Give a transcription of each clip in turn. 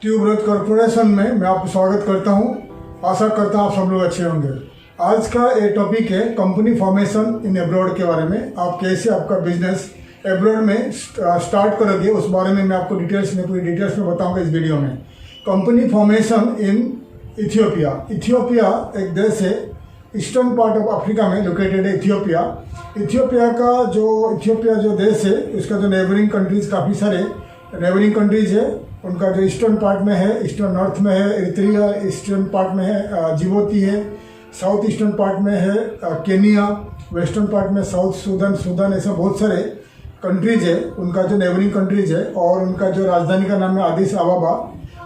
Tuberose corporation में मैं आपको स्वागत करता हूं। आशा करता हूं आप सब लोग अच्छे होंगे। आज का ये टॉपिक है कंपनी फॉर्मेशन इन एब्रॉड के बारे में। आप कैसे आपका बिजनेस एब्रॉड में स्टार्ट करोगे उस बारे में मैं आपको पूरी डिटेल्स में बताऊंगा इस वीडियो में। कंपनी फॉर्मेशन इन इथियोपिया। इथियोपिया एक देश है, ईस्टर्न पार्ट ऑफ अफ्रीका में लोकेटेड है इथियोपिया। इथियोपिया जो देश है उसका जो नेबरिंग कंट्रीज काफ़ी सारे नेबरिंग कंट्रीज है। उनका जो ईस्टर्न पार्ट में है, ईस्टर्न नॉर्थ में है एरिट्रिया, ईस्टर्न पार्ट में है जिबूती है, साउथ ईस्टर्न पार्ट में है केनिया, वेस्टर्न पार्ट में साउथ सूडान ऐसे बहुत सारे कंट्रीज है। उनका जो नेबरिंग कंट्रीज है और उनका जो राजधानी का नाम है एडिस अबाबा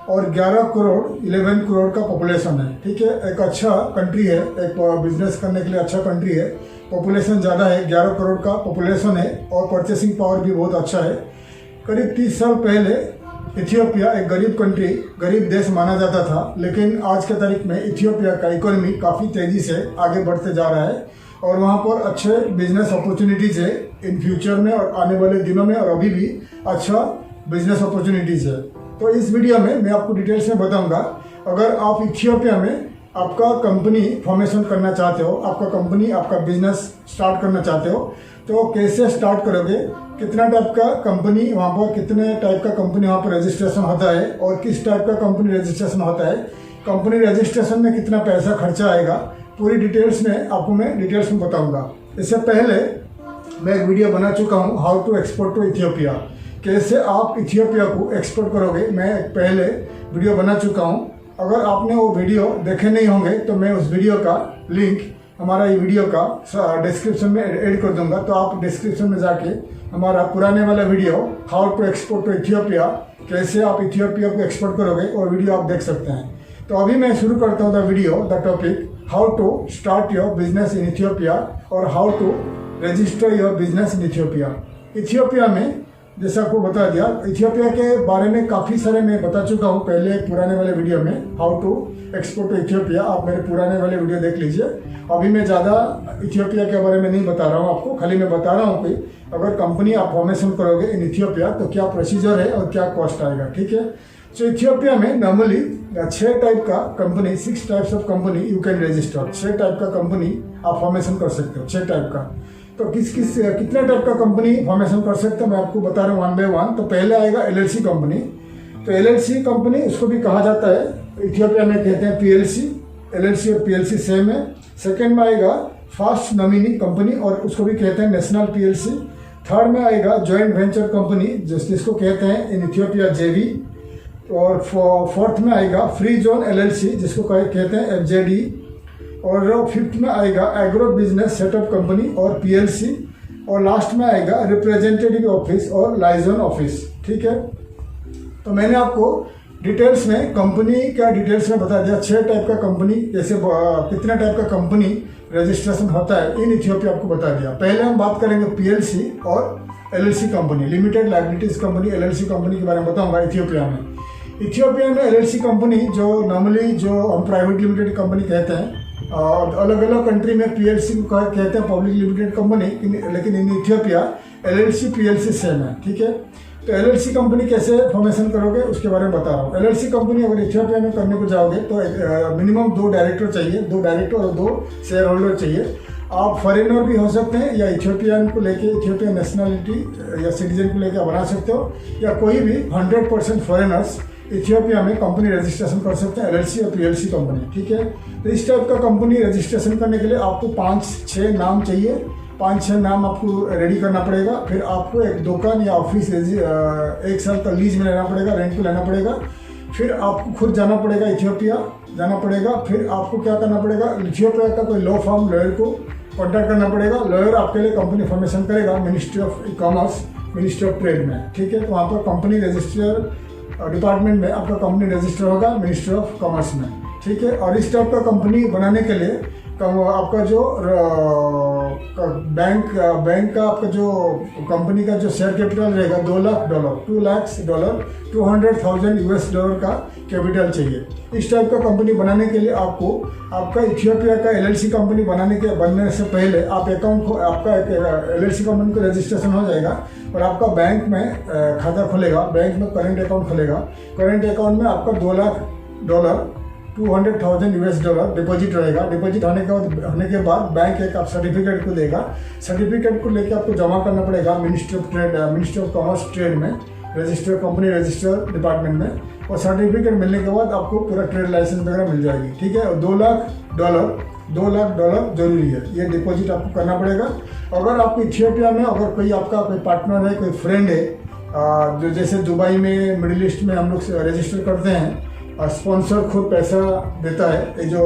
और 11 करोड़ का पॉपुलेशन है। ठीक है, एक अच्छा कंट्री है, एक बिजनेस करने के लिए अच्छा कंट्री है। पॉपुलेशन ज़्यादा है, 11 करोड़ का पॉपुलेशन है और परचेसिंग पावर भी बहुत अच्छा है। करीब 30 साल पहले इथियोपिया एक गरीब देश माना जाता था, लेकिन आज के तारीख में इथियोपिया का इकोनॉमी काफ़ी तेज़ी से आगे बढ़ते जा रहा है और वहाँ पर अच्छे बिजनेस अपॉर्चुनिटीज़ है इन फ्यूचर में और आने वाले दिनों में, और अभी भी अच्छा बिजनेस अपॉर्चुनिटीज़ है। तो इस वीडियो में मैं आपको डिटेल्स में बताऊंगा। अगर आप इथियोपिया में आपका कंपनी फॉर्मेशन करना चाहते हो, आपका बिजनेस स्टार्ट करना चाहते हो, तो कैसे स्टार्ट करोगे, कितना टाइप का कंपनी वहाँ पर, कितने टाइप का कंपनी वहाँ पर रजिस्ट्रेशन होता है और किस टाइप का कंपनी रजिस्ट्रेशन होता है, कंपनी रजिस्ट्रेशन में कितना पैसा खर्चा आएगा, पूरी डिटेल्स में आपको मैं डिटेल्स में बताऊंगा। इससे पहले मैं एक वीडियो बना चुका हूँ, how to export to Ethiopia, कैसे आप इथियोपिया को एक्सपोर्ट करोगे। मैं एक पहले वीडियो बना चुका हूँ। अगर आपने वो वीडियो देखे नहीं होंगे तो मैं उस वीडियो का लिंक हमारा ये वीडियो का डिस्क्रिप्शन में ऐड कर दूंगा, तो आप डिस्क्रिप्शन में जाके हमारा पुराने वाला video how to export to Ethiopia, कैसे आप इथियोपिया को एक्सपोर्ट करोगे, और वीडियो आप देख सकते हैं। तो अभी मैं शुरू करता हूँ the topic how to start your business in Ethiopia और how to register your business in Ethiopia. Ethiopia में जैसा आपको बता दिया, इथियोपिया के बारे में काफ़ी सारे मैं बता चुका हूँ पहले पुराने वाले वीडियो में, how to export to Ethiopia. आप मेरे पुराने वाले वीडियो देख लीजिए। अभी मैं ज़्यादा इथियोपिया के बारे में नहीं बता रहा हूँ आपको, खाली मैं बता रहा हूँ कि अगर कंपनी आप फॉर्मेशन करोगे इन इथियोपिया तो क्या प्रोसीजर है और क्या कॉस्ट आएगा। ठीक है, तो इथियोपिया में नॉर्मली 6 टाइप का company, 6 types of company you can register. 6 type का कंपनी आप फॉर्मेशन कर सकते हो, 6 टाइप का। तो कितने टाइप का कंपनी फॉर्मेशन कर सकते हैं मैं आपको बता रहा हूँ वन बाय वन। तो पहले आएगा LLC कंपनी। तो LLC कंपनी उसको भी कहा जाता है, इथियोपिया में कहते हैं PLC। LLC और PLC सेम है। सेकेंड में आएगा फास्ट नॉमिनी कंपनी और उसको भी कहते हैं नेशनल PLC। थर्ड में आएगा जॉइंट वेंचर कंपनी जिसको कहते हैं इन इथियोपिया JV। और फोर्थ में आएगा फ्री जोन LLC जिसको कहते हैं FJD। और फिफ्थ में आएगा एग्रो बिजनेस सेटअप कंपनी और PLC। और लास्ट में आएगा रिप्रेजेंटेटिव ऑफिस और लाइजन ऑफिस। ठीक है, तो मैंने आपको डिटेल्स में कंपनी का डिटेल्स में बता दिया, 6 टाइप का कंपनी, जैसे कितना टाइप का कंपनी रजिस्ट्रेशन होता है इन इथियोपिया आपको बता दिया। पहले हम बात करेंगे PLC और LLC company, limited liabilities company LLC company के बारे में बताऊंगा। इथियोपिया में LLC कंपनी जो नॉर्मली जो हम प्राइवेट लिमिटेड कंपनी कहते हैं, और अलग अलग कंट्री में PLC को कहते हैं पब्लिक लिमिटेड कंपनी, लेकिन in Ethiopia LLC PLC same है। ठीक है, तो LLC कंपनी कैसे फॉर्मेशन करोगे उसके बारे में बता रहा हूँ। LLC कंपनी अगर इथियोपिया में करने को जाओगे तो मिनिमम 2 डायरेक्टर चाहिए, 2 डायरेक्टर और 2 शेयर होल्डर चाहिए। आप फॉरेनर भी हो सकते हैं या इथियोपियन को लेके, इथियोपियन नेशनलिटी या सिटीजन को लेकर बना सकते हो, या कोई भी 100% फॉरेनर्स इथियोपिया में कंपनी रजिस्ट्रेशन कर सकते हैं LLC और PLC कंपनी। ठीक है, तो इस टाइप का कंपनी रजिस्ट्रेशन करने के लिए आपको 5-6 नाम चाहिए, 5-6 नाम आपको रेडी करना पड़ेगा। फिर आपको एक दुकान या ऑफिस 1 साल का लीज में लेना पड़ेगा, रेंट पे लेना पड़ेगा। फिर आपको खुद जाना पड़ेगा, इथियोपिया जाना पड़ेगा। फिर आपको क्या करना पड़ेगा, इथियोपिया का कोई लॉ फर्म लॉयर को कॉन्टैक्ट करना पड़ेगा। लॉयर आपके लिए कंपनी फॉर्मेशन करेगा ministry of commerce, ministry of trade में। ठीक है, तो वहाँ पर कंपनी रजिस्टर डिपार्टमेंट में आपका कंपनी रजिस्टर होगा मिनिस्ट्री ऑफ कॉमर्स में। ठीक है, और इस टाइप का कंपनी बनाने के लिए आपका जो बैंक का आपका जो कंपनी का जो शेयर कैपिटल रहेगा $2,00,000 $200,000 का कैपिटल चाहिए। इस टाइप का कंपनी बनाने के लिए आपको आपका इथियोपिया का LLC कंपनी बनने से पहले आपका LLC कंपनी का रजिस्ट्रेशन हो जाएगा और आपका बैंक में खाता खुलेगा, बैंक में करेंट अकाउंट खुलेगा। करेंट अकाउंट में आपका $2,00,000 $200,000 डिपॉजिट रहेगा। डिपॉजिट होने के बाद बैंक एक आप सर्टिफिकेट को देगा। सर्टिफिकेट को लेकर आपको जमा करना पड़ेगा मिनिस्ट्री ऑफ कॉमर्स ट्रेड में, कंपनी रजिस्टर डिपार्टमेंट में। और सर्टिफिकेट मिलने के बाद आपको पूरा ट्रेड लाइसेंस वगैरह मिल जाएगी। ठीक है, $2,00,000 जरूरी है, ये डिपॉजिट आपको करना पड़ेगा। अगर आपको इथियोपिया में अगर कोई आपका कोई पार्टनर है, कोई फ्रेंड है, जो जैसे दुबई में, मिडिल ईस्ट में हम लोग रजिस्टर करते हैं, स्पॉन्सर खुद पैसा देता है, ये जो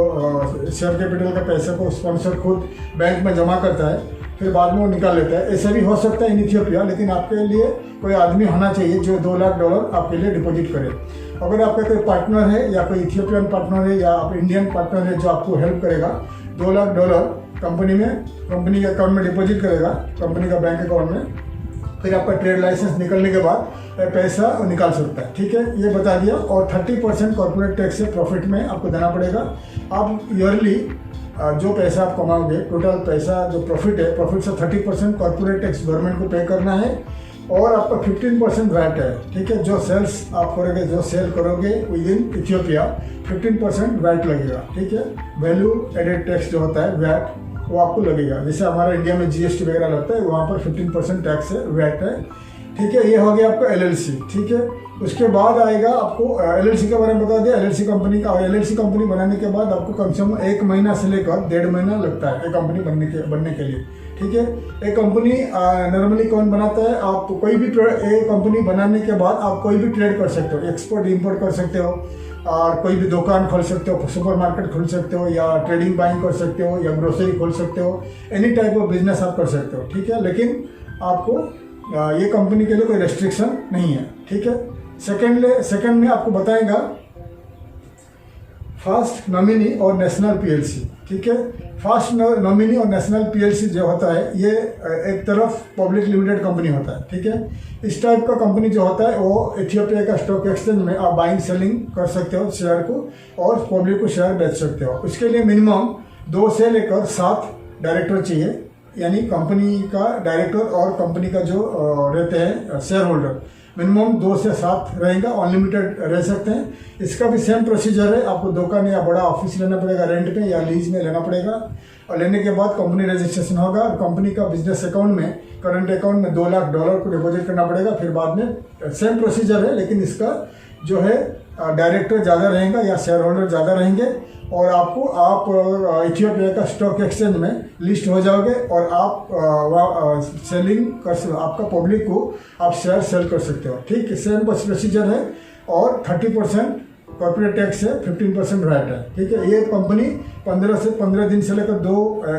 शेयर कैपिटल का पैसा को स्पॉन्सर खुद बैंक में जमा करता है, फिर बाद में वो निकाल लेता है। ऐसा भी हो सकता है इन इथियोपिया, लेकिन आपके लिए कोई आदमी होना चाहिए जो $2,00,000 आपके लिए डिपॉजिट करे। अगर आपका कोई पार्टनर है या कोई इथियोपियन पार्टनर है या आप इंडियन पार्टनर है जो आपको हेल्प करेगा, $2,00,000 कंपनी के अकाउंट में डिपॉजिट करेगा, कंपनी का बैंक अकाउंट में, फिर आपका ट्रेड लाइसेंस निकलने के बाद पैसा निकाल सकता है। ठीक है, ये बता दिया। और 30% कॉर्पोरेट टैक्स से प्रॉफिट में आपको देना पड़ेगा। आप ईयरली जो पैसा आप कमाओगे, टोटल पैसा जो प्रॉफिट है, प्रॉफिट से 30% कॉर्पोरेट टैक्स गवर्नमेंट को पे करना है। और आपका 15% वैट है। ठीक है, जो सेल्स आप करोगे, जो सेल करोगे विद इन इथियोपिया, 15% वैट लगेगा। ठीक है, वैल्यू एडेड टैक्स जो होता है वैट, वो आपको लगेगा। जैसे हमारा इंडिया में GST वगैरह लगता है, वहाँ पर 15% टैक्स है, वैट है। ठीक है, ये हो गया आपका LLC। ठीक है, उसके बाद आएगा आपको LLC के बारे में बता दिया, LLC कंपनी का। और LLC कंपनी बनाने के बाद आपको कम से कम 1 महीना से लेकर 1.5 महीना लगता है एक कंपनी बनने के लिए। ठीक है, एक कंपनी नॉर्मली कौन बनाता है, आप कोई भी एक कंपनी बनाने के बाद आप कोई भी ट्रेड कर सकते हो, एक्सपोर्ट इम्पोर्ट कर सकते हो, और कोई भी दुकान खोल सकते हो, सुपर मार्केट खोल सकते हो, या ट्रेडिंग बाइंग कर सकते हो, या ग्रोसरी खोल सकते हो, एनी टाइप ऑफ बिजनेस आप कर सकते हो। ठीक है, लेकिन आपको ये कंपनी के लिए कोई रेस्ट्रिक्शन नहीं है। ठीक है, सेकेंड में आपको बताएगा फास्ट नॉमिनी और नेशनल PLC। ठीक है, फास्ट नॉमिनी और नेशनल PLC जो होता है, ये एक तरफ पब्लिक लिमिटेड कंपनी होता है। ठीक है, इस टाइप का कंपनी जो होता है वो इथियोपिया का स्टॉक एक्सचेंज में आप बाइंग सेलिंग कर सकते हो शेयर को, और पब्लिक को शेयर बेच सकते हो। उसके लिए मिनिमम 2 से लेकर 7 डायरेक्टर चाहिए, यानी कंपनी का डायरेक्टर और कंपनी का जो रहते हैं शेयर होल्डर, मिनिमम 2 से 7 रहेगा, अनलिमिटेड रह सकते हैं। इसका भी सेम प्रोसीजर है, आपको दुकान या बड़ा ऑफिस लेना पड़ेगा रेंट पे या लीज में लेना पड़ेगा, और लेने के बाद कंपनी रजिस्ट्रेशन होगा और कंपनी का बिजनेस अकाउंट में, करंट अकाउंट में $2,00,000 को डिपॉजिट करना पड़ेगा। फिर बाद में सेम प्रोसीजर है, लेकिन इसका जो है डायरेक्टर ज़्यादा रहेगा या शेयर होल्डर ज़्यादा रहेंगे, और आप इथियोपिया का स्टॉक एक्सचेंज में लिस्ट हो जाओगे, और आप सेलिंग कर, आपका पब्लिक को आप शेयर सेल कर सकते हो। ठीक है, सेम बस प्रोसीजर है, और 30% कॉर्पोरेट टैक्स है, 15% वैट है। ठीक है, ये कंपनी 15 दिन से लेकर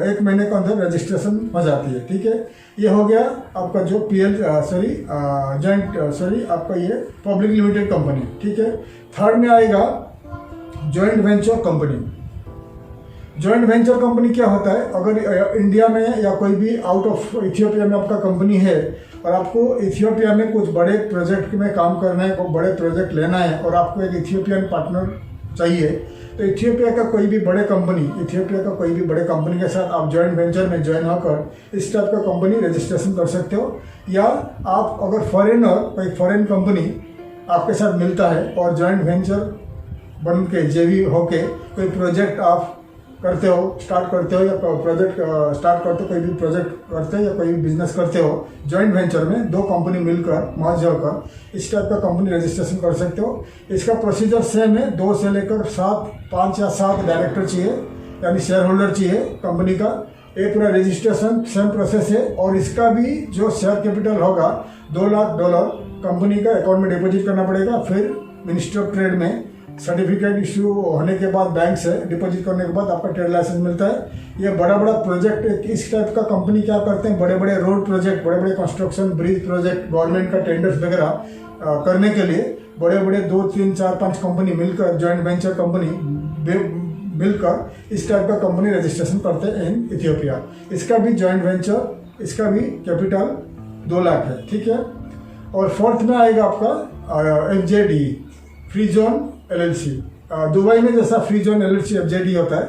1 महीने के अंदर रजिस्ट्रेशन हो जाती है। ठीक है, ये हो गया आपका जो आपका ये पब्लिक लिमिटेड कंपनी। ठीक है, थर्ड में आएगा joint venture company. Joint venture company क्या होता है, अगर इंडिया में या कोई भी आउट ऑफ इथियोपिया में आपका कंपनी है, और आपको इथियोपिया में कुछ बड़े प्रोजेक्ट में काम करना है, कोई बड़े प्रोजेक्ट लेना है, और आपको एक इथियोपियन पार्टनर चाहिए, तो इथियोपिया का कोई भी बड़े कंपनी के साथ आप जॉइंट वेंचर में ज्वाइन होकर इस टाइप का कंपनी रजिस्ट्रेशन कर सकते हो। या आप अगर कोई फॉरेन कंपनी आपके साथ मिलता है और जॉइंट वेंचर बन के जेवी होके कोई प्रोजेक्ट आप करते हो, स्टार्ट करते हो, या प्रोजेक्ट स्टार्ट करते हो, कोई भी प्रोजेक्ट करते हो या कोई भी बिजनेस करते हो, जॉइंट वेंचर में 2 कंपनी मिलकर मर्ज होकर इस टाइप का कंपनी रजिस्ट्रेशन कर सकते हो। इसका प्रोसीजर सेम है, 2 से लेकर 5 या 7 डायरेक्टर चाहिए, यानी शेयर होल्डर चाहिए कंपनी का। ये पूरा रजिस्ट्रेशन सेम प्रोसेस है, और इसका भी जो शेयर कैपिटल होगा $2,00,000 कंपनी का अकाउंट में डिपॉजिट करना पड़ेगा। फिर मिनिस्ट्री ऑफ ट्रेड में सर्टिफिकेट इशू होने के बाद बैंक से डिपॉजिट करने के बाद आपका ट्रेड लाइसेंस मिलता है। ये बड़ा प्रोजेक्ट, इस टाइप का कंपनी क्या करते हैं, बड़े रोड प्रोजेक्ट, बड़े कंस्ट्रक्शन, ब्रिज प्रोजेक्ट, गवर्नमेंट का टेंडर्स वगैरह करने के लिए बड़े 2, 3, 4, 5 कंपनी मिलकर जॉइंट वेंचर कंपनी मिलकर इस टाइप का कंपनी रजिस्ट्रेशन करते हैं इन इथियोपिया। इसका भी जॉइंट वेंचर, इसका भी कैपिटल 2 लाख है, ठीक है। और फोर्थ में आएगा आपका FZD, free zone LLC। Dubai में जैसा फ्री जोन LLC FZD होता है,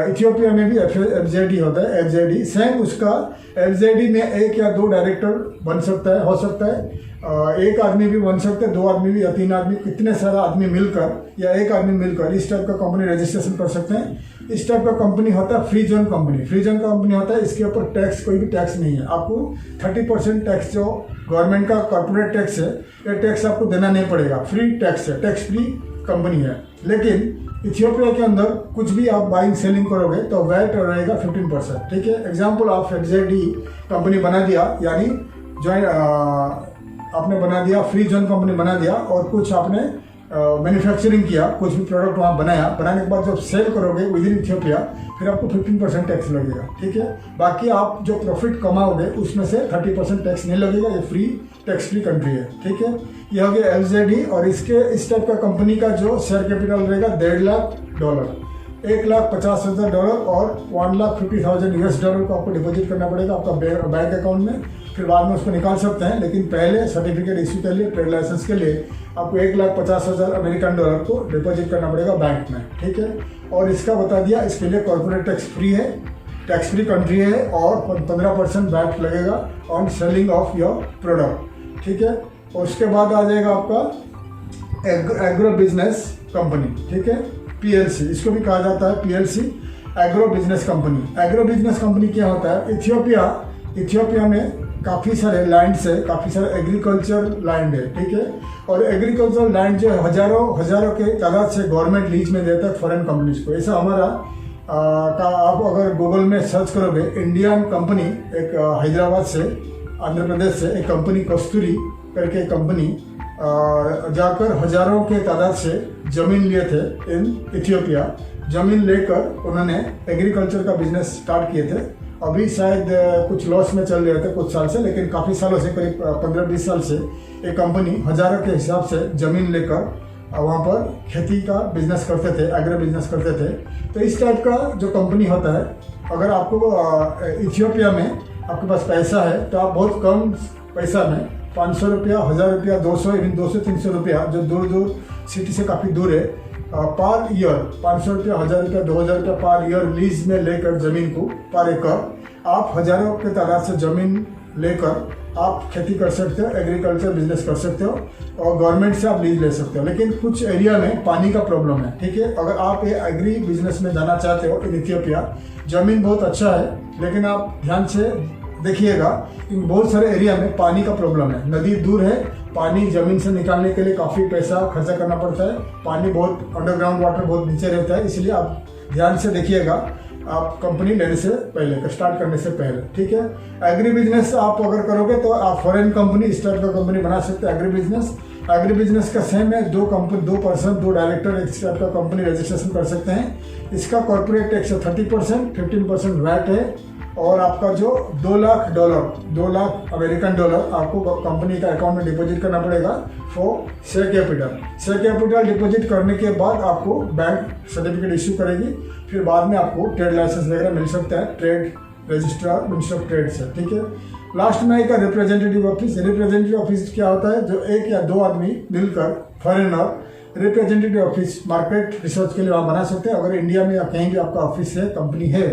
इथियोपिया में भी FZD होता है। FZD सेम उसका, FZD में 1 या 2 डायरेक्टर बन सकता है, हो सकता है 1 आदमी भी बन सकते हैं, 2 आदमी भी या 3 आदमी, कितने सारा आदमी मिलकर या 1 आदमी मिलकर इस टाइप का कंपनी रजिस्ट्रेशन कर सकते हैं। इस टाइप का कंपनी होता है free zone company. Free zone company होता है, इसके ऊपर टैक्स, कोई भी टैक्स नहीं है। आपको 30% टैक्स जो गवर्नमेंट का कॉर्पोरेट टैक्स है, ये टैक्स आपको देना नहीं पड़ेगा, फ्री टैक्स है, टैक्स फ्री कंपनी है। लेकिन इथियोपिया के अंदर कुछ भी आप बाइंग सेलिंग करोगे तो वैट रहेगा 15%, ठीक है। एग्जाम्पल, आप FZD कंपनी बना दिया, यानी जो आपने बना दिया, फ्री जोन कंपनी बना दिया, और कुछ आपने मैन्युफैक्चरिंग किया, कुछ भी प्रोडक्ट वहाँ बनाया, बनाने के बाद जब सेल करोगे विद इन इथियोपिया, फिर आपको 15% टैक्स लगेगा, ठीक है। बाकी आप जो प्रॉफिट कमाओगे उसमें से 30% टैक्स नहीं लगेगा। ये फ्री, टैक्स फ्री कंट्री है, ठीक है। ये हो गया FZD। और इसके इस टाइप का कंपनी का जो शेयर कैपिटल रहेगा $1.5 लाख, $1,50,000 और $1,50,000 को आपको डिपॉजिट करना पड़ेगा आपका बैंक अकाउंट में। फिर बाद में उसको निकाल सकते हैं, लेकिन पहले सर्टिफिकेट इश्यू के लिए, ट्रेड लाइसेंस के लिए आपको $1,50,000 को डिपॉजिट करना पड़ेगा बैंक में, ठीक है। और इसका बता दिया, इसके लिए कॉर्पोरेट टैक्स फ्री है, टैक्स फ्री कंट्री है, और 15% वैट लगेगा on selling of your product, ठीक है। और उसके बाद आ जाएगा आपका एग्रो बिजनेस कंपनी, ठीक है, PLC, इसको भी कहा जाता है PLC, agro business company. Agro business company क्या होता है, इथियोपिया में काफ़ी सारे लैंड है, काफ़ी सारे एग्रीकल्चर लैंड है, ठीक है। और एग्रीकल्चर लैंड जो हजारों के तादाद से गवर्नमेंट लीज में देता है फॉरेन कंपनीज को। ऐसा हमारा आप अगर गूगल में सर्च करोगे, इंडियन कंपनी एक हैदराबाद से, आंध्र प्रदेश से एक कंपनी, कस्तूरी करके कंपनी, जाकर हजारों के तादाद से ज़मीन लिए थे इन इथियोपिया। ज़मीन लेकर उन्होंने एग्रीकल्चर का बिजनेस स्टार्ट किए थे। अभी शायद कुछ लॉस में चल रहे थे कुछ साल से, लेकिन काफ़ी सालों से, करीब 15-20 साल से एक कंपनी हजारों के हिसाब से ज़मीन लेकर वहाँ पर खेती का बिजनेस करते थे, एग्रो बिजनेस करते थे। तो इस टाइप का जो कंपनी होता है, अगर आपको इथियोपिया में आपके पास पैसा है तो आप बहुत कम पैसा में 500 रुपया, 1000 रुपया, 200, इवन 200-300 रुपया, जो दूर सिटी से काफ़ी दूर है, पर ईयर 500 रुपया, 1000 रुपया, 2000 रुपया पर ईयर लीज में लेकर ज़मीन को, पर एकड़ आप हजारों के तादाद से ज़मीन लेकर आप खेती कर सकते हो, एग्रीकल्चर बिजनेस कर सकते हो, और गवर्नमेंट से आप लीज ले सकते हो। लेकिन कुछ एरिया में पानी का प्रॉब्लम है, ठीक है। अगर आप ये एग्री बिजनेस में जाना चाहते हो इन इथियोपिया, ज़मीन बहुत अच्छा है, लेकिन आप ध्यान से देखिएगा, इन बहुत सारे एरिया में पानी का प्रॉब्लम है, नदी दूर है, पानी ज़मीन से निकालने के लिए काफ़ी पैसा खर्चा करना पड़ता है, पानी बहुत, अंडरग्राउंड वाटर बहुत नीचे रहता है। इसलिए आप ध्यान से देखिएगा, आप कंपनी लेने से पहले, स्टार्ट करने से पहले, ठीक है। एग्री बिजनेस आप अगर करोगे तो आप फॉरेन कंपनी, इस टाइप का कंपनी बना सकते हैं। एग्री बिजनेस का सेम है, 2 डायरेक्टर इस टाइप का कंपनी रजिस्ट्रेशन कर सकते हैं। इसका कॉर्पोरेट टैक्स 30%, 15% वैट है, और आपका जो $2 लाख अमेरिकन डॉलर आपको कंपनी का अकाउंट में डिपॉजिट करना पड़ेगा फॉर शेयर कैपिटल डिपॉजिट करने के बाद आपको बैंक सर्टिफिकेट इश्यू करेगी। फिर बाद में आपको ट्रेड लाइसेंस वगैरह मिल सकता है trade registrar, minister of trade से, ठीक है। लास्ट में आएगा रिप्रेजेंटेटिव ऑफिस। रिप्रेजेंटेटिव ऑफिस क्या होता है, जो 1 या 2 आदमी मिलकर, foreigner, representative office market research के लिए वहाँ बना सकते हैं। अगर इंडिया में या कहीं भी आपका ऑफिस है, कंपनी है,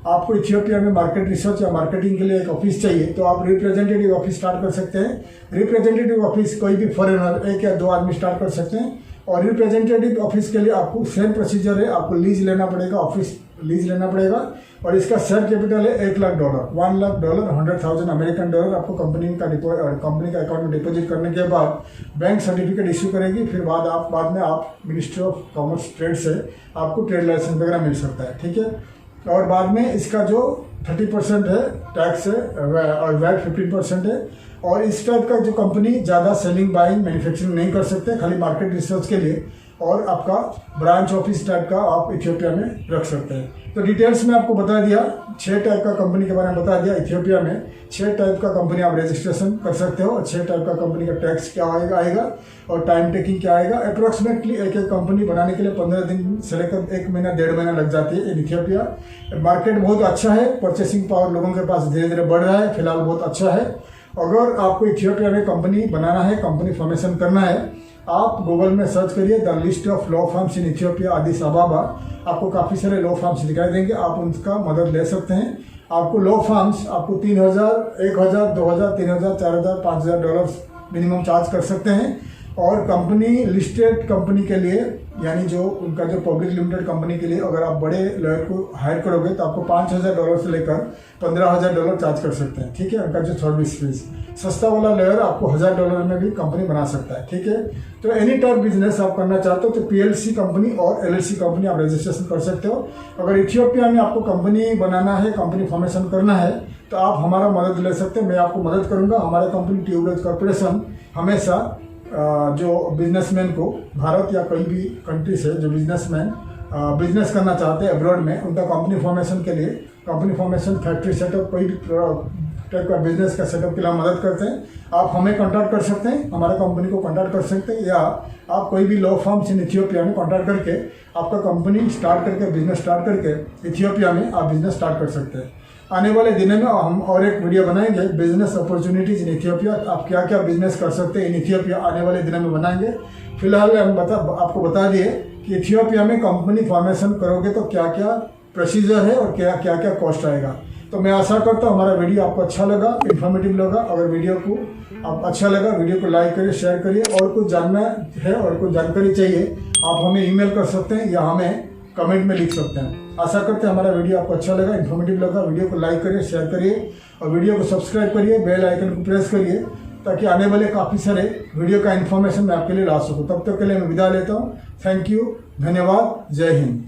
आपको इथियोपिया में मार्केट रिसर्च या मार्केटिंग के लिए एक ऑफिस चाहिए, तो आप रिप्रेजेंटेटिव ऑफिस स्टार्ट कर सकते हैं। रिप्रेजेंटेटिव ऑफिस कोई भी फॉरेनर 1 या 2 आदमी स्टार्ट कर सकते हैं। और रिप्रेजेंटेटिव ऑफिस के लिए आपको सेम प्रोसीजर है, आपको लीज लेना पड़ेगा, ऑफिस लीज लेना पड़ेगा, और इसका शेयर कैपिटल है $1 लाख, $1 लाख, 100,000 अमेरिकन डॉलर आपको कंपनी का अकाउंट में डिपॉजिट करने के बाद बैंक सर्टिफिकेट इश्यू करेगी। फिर बाद में आप मिनिस्ट्री ऑफ कॉमर्स ट्रेड से आपको ट्रेड लाइसेंस वगैरह मिल सकता है, ठीक है। और बाद में इसका जो 30% है टैक्स है, और वैट 15% है, और इस टाइप का जो कंपनी ज़्यादा सेलिंग बाइंग मैन्युफैक्चरिंग नहीं कर सकते, खाली मार्केट रिसर्च के लिए, और आपका ब्रांच ऑफिस टाइप का आप इथियोपिया में रख सकते हैं। तो डिटेल्स में आपको बता दिया, 6 टाइप का कंपनी के बारे में बता दिया। इथियोपिया में 6 टाइप का कंपनी आप रजिस्ट्रेशन कर सकते हो, और 6 टाइप का कंपनी का टैक्स क्या आएगा और टाइम टेकिंग क्या आएगा। अप्रोक्सीमेटली एक कंपनी बनाने के लिए 15 दिन से लेकर 1 महीना 1.5 महीना लग जाती है इन इथियोपिया। मार्केट बहुत अच्छा है, परचेसिंग पावर लोगों के पास धीरे धीरे बढ़ रहा है, फिलहाल बहुत अच्छा है। अगर आपको इथियोपिया में कंपनी बनाना है, कंपनी फॉर्मेशन करना है, आप गूगल में सर्च करिए the list of law firms in Ethiopia Addis अबाबा। आपको काफ़ी सारे लॉ फर्म्स दिखाई देंगे, आप उनका मदद ले सकते हैं। आपको लॉ फर्म्स आपको 3,000, 1,000, 2,000, 3,000, 4,000, $5,000 मिनिमम चार्ज कर सकते हैं। और कंपनी लिस्टेड कंपनी के लिए, यानी जो उनका जो पब्लिक लिमिटेड कंपनी के लिए अगर आप बड़े लॉयर को हायर करोगे तो आपको $5,000 से लेकर $15,000 चार्ज कर सकते हैं। ठीक है, उनका जो सर्विस फीस। सस्ता वाला लॉयर आपको $1,000 में भी कंपनी बना सकता है। ठीक है, तो एनी टाइप बिजनेस आप करना चाहते हो तो PLC कंपनी और LLC कंपनी आप रजिस्ट्रेशन कर सकते हो। अगर इथियोपिया में आपको कंपनी बनाना है, कंपनी फॉर्मेशन करना है, तो आप हमारा मदद ले सकते हैं, मैं आपको मदद करूंगा। हमारा कंपनी ट्यूबवेल कॉर्पोरेशन हमेशा जो बिजनेसमैन को भारत या कहीं भी कंट्री से जो बिजनेसमैन बिजनेस करना चाहते हैं अब्रॉड में, उनका कंपनी फॉर्मेशन के लिए, कंपनी फॉर्मेशन, फैक्ट्री सेटअप, कोई भी टाइप का बिजनेस का सेटअप के लिए मदद करते हैं। आप हमें कॉन्टैक्ट कर सकते हैं, हमारे कंपनी को कॉन्टैक्ट कर सकते हैं, या आप कोई भी लॉ फर्म्स इन इथियोपिया में कॉन्टैक्ट करके आपका कंपनी स्टार्ट करके, बिजनेस स्टार्ट करके इथियोपिया में आप बिजनेस स्टार्ट कर सकते हैं। आने वाले दिनों में हम और एक वीडियो बनाएंगे बिजनेस अपॉर्चुनिटीज इन इथियोपिया, आप क्या क्या बिजनेस कर सकते हैं इन इथियोपिया, आने वाले दिनों में बनाएंगे। फिलहाल हम आपको बता दिए कि इथियोपिया में कंपनी फॉर्मेशन करोगे तो क्या क्या प्रोसीजर है और क्या क्या कॉस्ट आएगा। तो मैं आशा करता हूँ हमारा वीडियो आपको अच्छा लगा, इन्फॉर्मेटिव लगा। अगर वीडियो को आप अच्छा लगा, वीडियो को लाइक करिए, शेयर करिए। और कुछ जानना है और कुछ जानकारी चाहिए, आप हमें ईमेल कर सकते हैं या हमें कमेंट में लिख सकते हैं। आशा करते हैं हमारा वीडियो आपको अच्छा लगा, इन्फॉर्मेटिव लगा। वीडियो को लाइक करिए, शेयर करिए और वीडियो को सब्सक्राइब करिए, बेल आइकन को प्रेस करिए, ताकि आने वाले काफ़ी सारे वीडियो का इन्फॉर्मेशन मैं आपके लिए ला सकूँ। तब तक के लिए मैं विदा लेता हूँ। थैंक यू, धन्यवाद, जय हिंद।